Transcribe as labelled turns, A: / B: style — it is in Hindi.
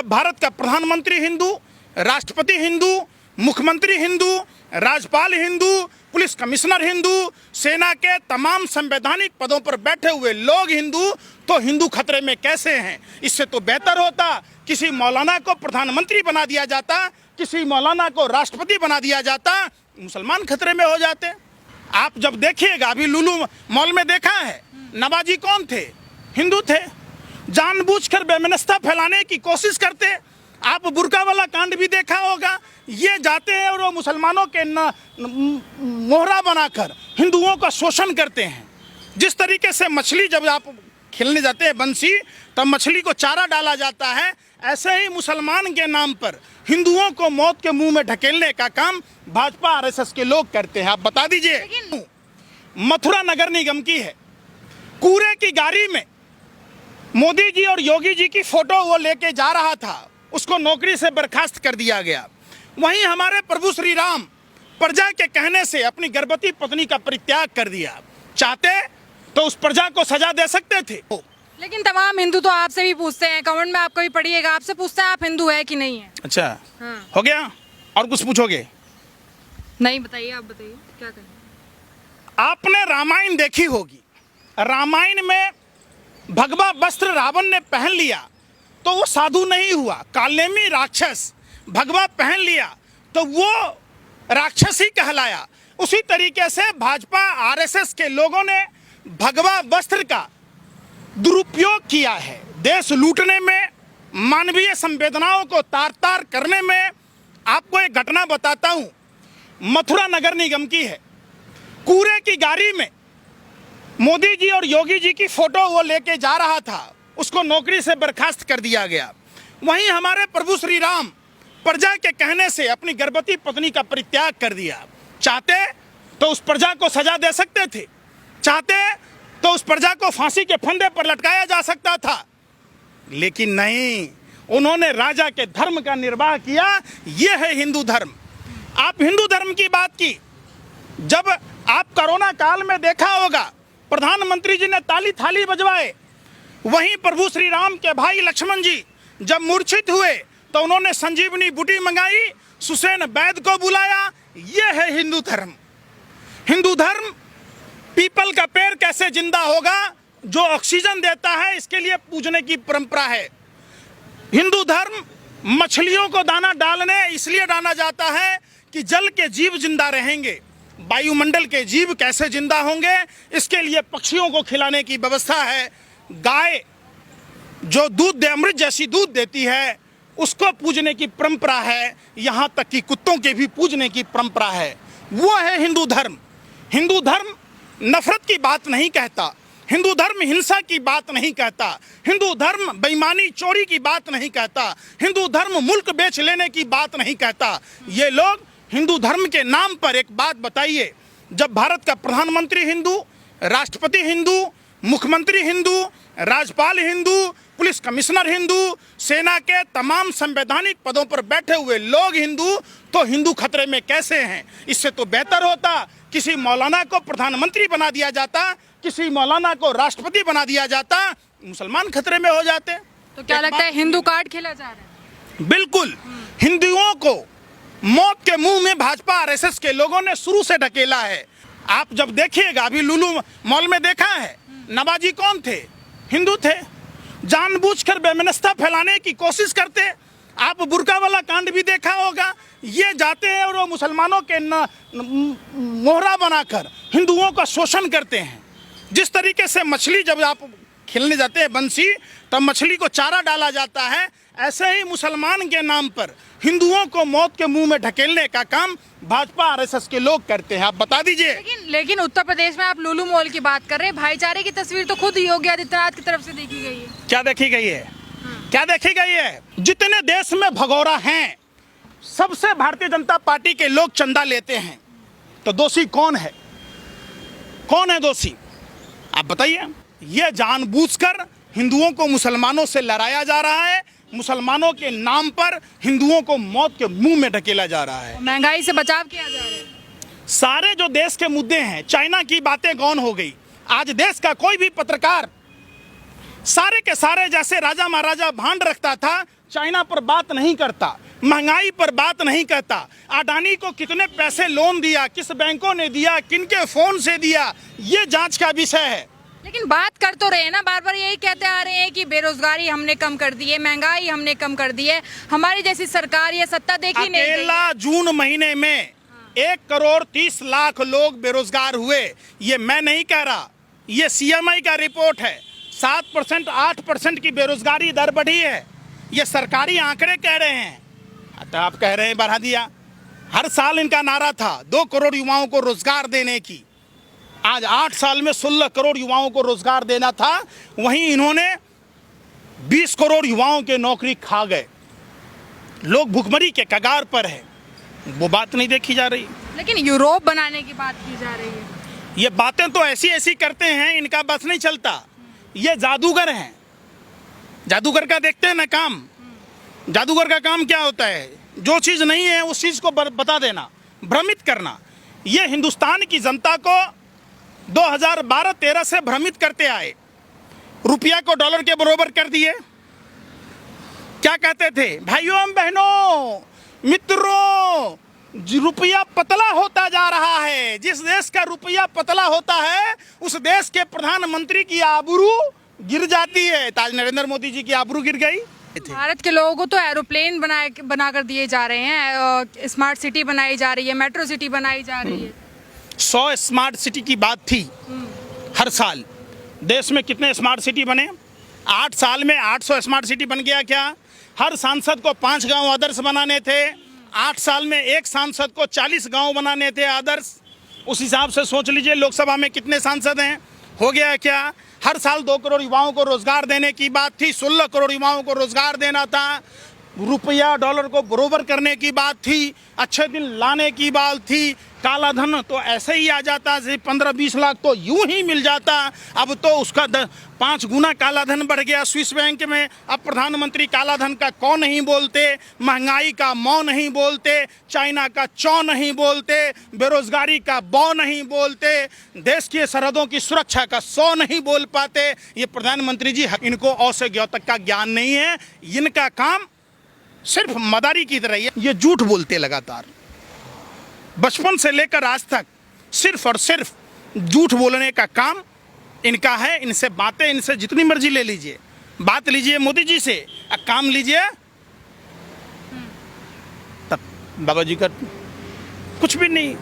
A: जब भारत का प्रधानमंत्री हिंदू, राष्ट्रपति हिंदू, मुख्यमंत्री हिंदू, राज्यपाल हिंदू, पुलिस कमिश्नर हिंदू, सेना के तमाम संवैधानिक पदों पर बैठे हुए लोग हिंदू, तो हिंदू खतरे में कैसे हैं? इससे तो बेहतर होता किसी मौलाना को प्रधानमंत्री बना दिया जाता, किसी मौलाना को राष्ट्रपति बना दिया जाता, मुसलमान खतरे में हो जाते। आप जब देखिएगा, अभी लुलु मॉल में देखा है, नवाजी कौन थे? हिंदू थे। जानबूझकर बेमनस्ता फैलाने की कोशिश करते। आप बुर्का वाला कांड भी देखा होगा। ये जाते हैं और वो मुसलमानों के मोहरा बनाकर हिंदुओं का शोषण करते हैं। जिस तरीके से मछली जब आप खेलने जाते हैं बंसी, तब मछली को चारा डाला जाता है, ऐसे ही मुसलमान के नाम पर हिंदुओं को मौत के मुंह में ढकेलने का काम भाजपा आरएसएस के लोग करते हैं। आप बता दीजिए, मथुरा नगर निगम की है, कूड़े की गाड़ी में मोदी जी और योगी जी की फोटो वो लेके जा रहा था, उसको नौकरी से बर्खास्त कर दिया गया। वहीं हमारे प्रभु श्री राम प्रजा के कहने से अपनी गर्भवती पत्नी का परित्याग कर दिया। चाहते तो उस प्रजा को सजा दे सकते थे।
B: लेकिन तमाम हिंदू तो आपसे भी पूछते हैं, कमेंट में आप कभी पढ़िएगा, आपसे पूछते हैं आप हिंदू है कि नहीं है।
A: अच्छा,
B: हाँ।
A: हो गया? और कुछ पूछोगे?
B: नहीं, बताइए, आप बताइए क्या कहें।
A: आपने रामायण देखी होगी। रामायण में भगवा वस्त्र रावण ने पहन लिया तो वो साधु नहीं हुआ, कालनेमी राक्षस। भगवा पहन लिया तो वो राक्षस ही कहलाया। उसी तरीके से भाजपा आरएसएस के लोगों ने भगवा वस्त्र का दुरुपयोग किया है, देश लूटने में, मानवीय संवेदनाओं को तार तार करने में। आपको एक घटना बताता हूं, मथुरा नगर निगम की है, कूड़े की गाड़ी में मोदी जी और योगी जी की फोटो वो लेके जा रहा था, उसको नौकरी से बर्खास्त कर दिया गया। वहीं हमारे प्रभु श्री राम प्रजा के कहने से अपनी गर्भवती पत्नी का परित्याग कर दिया। चाहते तो उस प्रजा को सजा दे सकते थे, चाहते तो उस प्रजा को फांसी के फंदे पर लटकाया जा सकता था, लेकिन नहीं, उन्होंने राजा के धर्म का निर्वाह किया। यह है हिंदू धर्म। आप हिंदू धर्म की बात की, जब आप कोरोना काल में देखा होगा, प्रधानमंत्री जी ने ताली थाली बजवाए। वहीं प्रभु श्री राम के भाई लक्ष्मण जी जब मूर्छित हुए तो उन्होंने संजीवनी बूटी मंगाई, सुसैन वैद्य को बुलाया। यह है हिंदू धर्म। हिंदू धर्म पीपल का पेड़ कैसे जिंदा होगा, जो ऑक्सीजन देता है, इसके लिए पूजने की परंपरा है। हिंदू धर्म मछलियों को दाना डालने इसलिए डाला जाता है कि जल के जीव जिंदा रहेंगे, वायुमंडल के जीव कैसे जिंदा होंगे, इसके लिए पक्षियों को खिलाने की व्यवस्था है। गाय जो दूध दे, अमृत जैसी दूध देती है, उसको पूजने की परंपरा है। यहाँ तक कि कुत्तों के भी पूजने की परंपरा है। वो है हिंदू धर्म। हिंदू धर्म नफरत की बात नहीं कहता, हिंदू धर्म हिंसा की बात नहीं कहता, हिंदू धर्म बेईमानी चोरी की बात नहीं कहता, हिंदू धर्म मुल्क बेच लेने की बात नहीं कहता। ये लोग हिंदू धर्म के नाम पर एक बात बताइए, जब भारत का प्रधानमंत्री हिंदू, राष्ट्रपति हिंदू, मुख्यमंत्री हिंदू, राज्यपाल हिंदू, पुलिस कमिश्नर हिंदू, सेना के तमाम संवैधानिक पदों पर बैठे हुए लोग हिंदू, तो हिंदू खतरे में कैसे हैं? इससे तो बेहतर होता किसी मौलाना को प्रधानमंत्री बना दिया जाता, किसी मौलाना को राष्ट्रपति बना दिया जाता, मुसलमान खतरे में हो जाते।
B: तो क्या लगता है हिंदू कार्ड खेला जा रहा है?
A: बिल्कुल, हिंदुओं को मौत के मुंह में भाजपा आरएसएस के लोगों ने शुरू से ढकेला है। आप जब देखिएगा, अभी लुलु मॉल में देखा है, नवाजी कौन थे? हिंदू थे। जानबूझकर बेमनस्ता फैलाने की कोशिश करते। आप बुर्का वाला कांड भी देखा होगा। ये जाते हैं और वो मुसलमानों के मोहरा बनाकर हिंदुओं का शोषण करते हैं। जिस तरीके से मछली जब आप खेलने जाते हैं बंसी, तब मछली को चारा डाला जाता है, ऐसे ही मुसलमान के नाम पर हिंदुओं को मौत के मुंह में ढकेलने का काम भाजपा आरएसएस के लोग करते हैं। आप बता दीजिए।
B: लेकिन उत्तर प्रदेश में आप लुलु मॉल की बात कर रहे हैं, भाईचारे की तस्वीर तो खुद योगी आदित्यनाथ की तरफ से देखी गई है।
A: क्या देखी गई है? क्या देखी गई है? जितने देश में भगोड़ा हैं, सबसे भारतीय जनता पार्टी के लोग चंदा लेते हैं। तो दोषी कौन है? कौन है दोषी? आप बताइए। यह जानबूझकर हिंदुओं को मुसलमानों से लड़ाया जा रहा है, मुसलमानों के नाम पर हिंदुओं को मौत के मुंह में ढकेला जा रहा है,
B: महंगाई से बचाव किया जा रहा है।
A: सारे जो देश के मुद्दे हैं, चाइना की बातें गौन हो गई। आज देश का कोई भी पत्रकार सारे के सारे जैसे राजा महाराजा भांड रखता था, चाइना पर बात नहीं करता, महंगाई पर बात नहीं करता, अडानी को कितने पैसे लोन दिया, किस बैंकों ने दिया, किनके फोन से दिया, ये जांच का विषय है।
B: लेकिन बात कर तो रहे हैं ना, बार बार यही कहते आ रहे हैं कि बेरोजगारी हमने कम कर दी है, महंगाई हमने कम कर दी है, हमारी जैसी सरकार ये सत्ता देखी नहीं गई।
A: अकेला जून महीने में 1,30,00,000 लोग बेरोजगार हुए। ये मैं नहीं कह रहा, ये CMI का रिपोर्ट है। 7% 8% की बेरोजगारी दर बढ़ी है, ये सरकारी आंकड़े कह रहे हैं। तो आप कह रहे हैं बढ़ा दिया। हर साल इनका नारा था 2 करोड़ युवाओं को रोजगार देने की। आज 8 साल में 16 करोड़ युवाओं को रोजगार देना था, वहीं इन्होंने 20 करोड़ युवाओं के नौकरी खा गए। लोग भुखमरी के कगार पर है, वो बात नहीं देखी जा रही।
B: लेकिन यूरोप बनाने की बात की जा रही है।
A: ये बातें तो ऐसी ऐसी करते हैं, इनका बस नहीं चलता। ये जादूगर हैं, जादूगर का देखते हैं ना काम। जादूगर का काम क्या होता है? जो चीज़ नहीं है उस चीज़ को बता देना, भ्रमित करना। ये हिंदुस्तान की जनता को 2012-13 से भ्रमित करते आए, रुपया को डॉलर के बराबर कर दिए। क्या कहते थे? भाइयों बहनों मित्रों, रुपया पतला होता जा रहा है। जिस देश का रुपया पतला होता है उस देश के प्रधानमंत्री की आबरू गिर जाती है। आज नरेंद्र मोदी जी की आबरू गिर गई।
B: भारत के लोगों को तो एरोप्लेन बना कर दिए जा रहे हैं, स्मार्ट सिटी बनाई जा रही है, मेट्रो सिटी बनाई जा रही है।
A: 100 स्मार्ट सिटी की बात थी हर साल। देश में कितने स्मार्ट सिटी बने? 8 साल में 800 स्मार्ट सिटी बन गया क्या? हर सांसद को 5 गांव आदर्श बनाने थे। 8 साल में एक सांसद को 40 गांव बनाने थे आदर्श। उस हिसाब से सोच लीजिए लोकसभा में कितने सांसद हैं। हो गया क्या? हर साल 2 करोड़ युवाओं को रोजगार देने की बात थी, 16 करोड़ युवाओं को रोजगार देना था। रुपया डॉलर को बरोबर करने की बात थी, अच्छे दिन लाने की बात थी। काला धन तो ऐसे ही आ जाता, 15-20 लाख तो यूं ही मिल जाता। अब तो उसका 5 गुना काला धन बढ़ गया स्विस बैंक में। अब प्रधानमंत्री काला धन का कौ नहीं बोलते, महंगाई का मौ नहीं बोलते, चाइना का चौ नहीं बोलते, बेरोजगारी का बौ नहीं बोलते, देश की सरहदों की सुरक्षा का 100 नहीं बोल पाते। ये प्रधानमंत्री जी, इनको औ से ज्ञ तक का ज्ञान नहीं है। इनका काम सिर्फ मदारी की तरह है। ये झूठ बोलते लगातार, बचपन से लेकर आज तक सिर्फ और सिर्फ झूठ बोलने का काम इनका है। इनसे बातें, इनसे जितनी मर्जी ले लीजिए, बात लीजिए मोदी जी से, काम लीजिए तब बाबा जी का कुछ भी नहीं।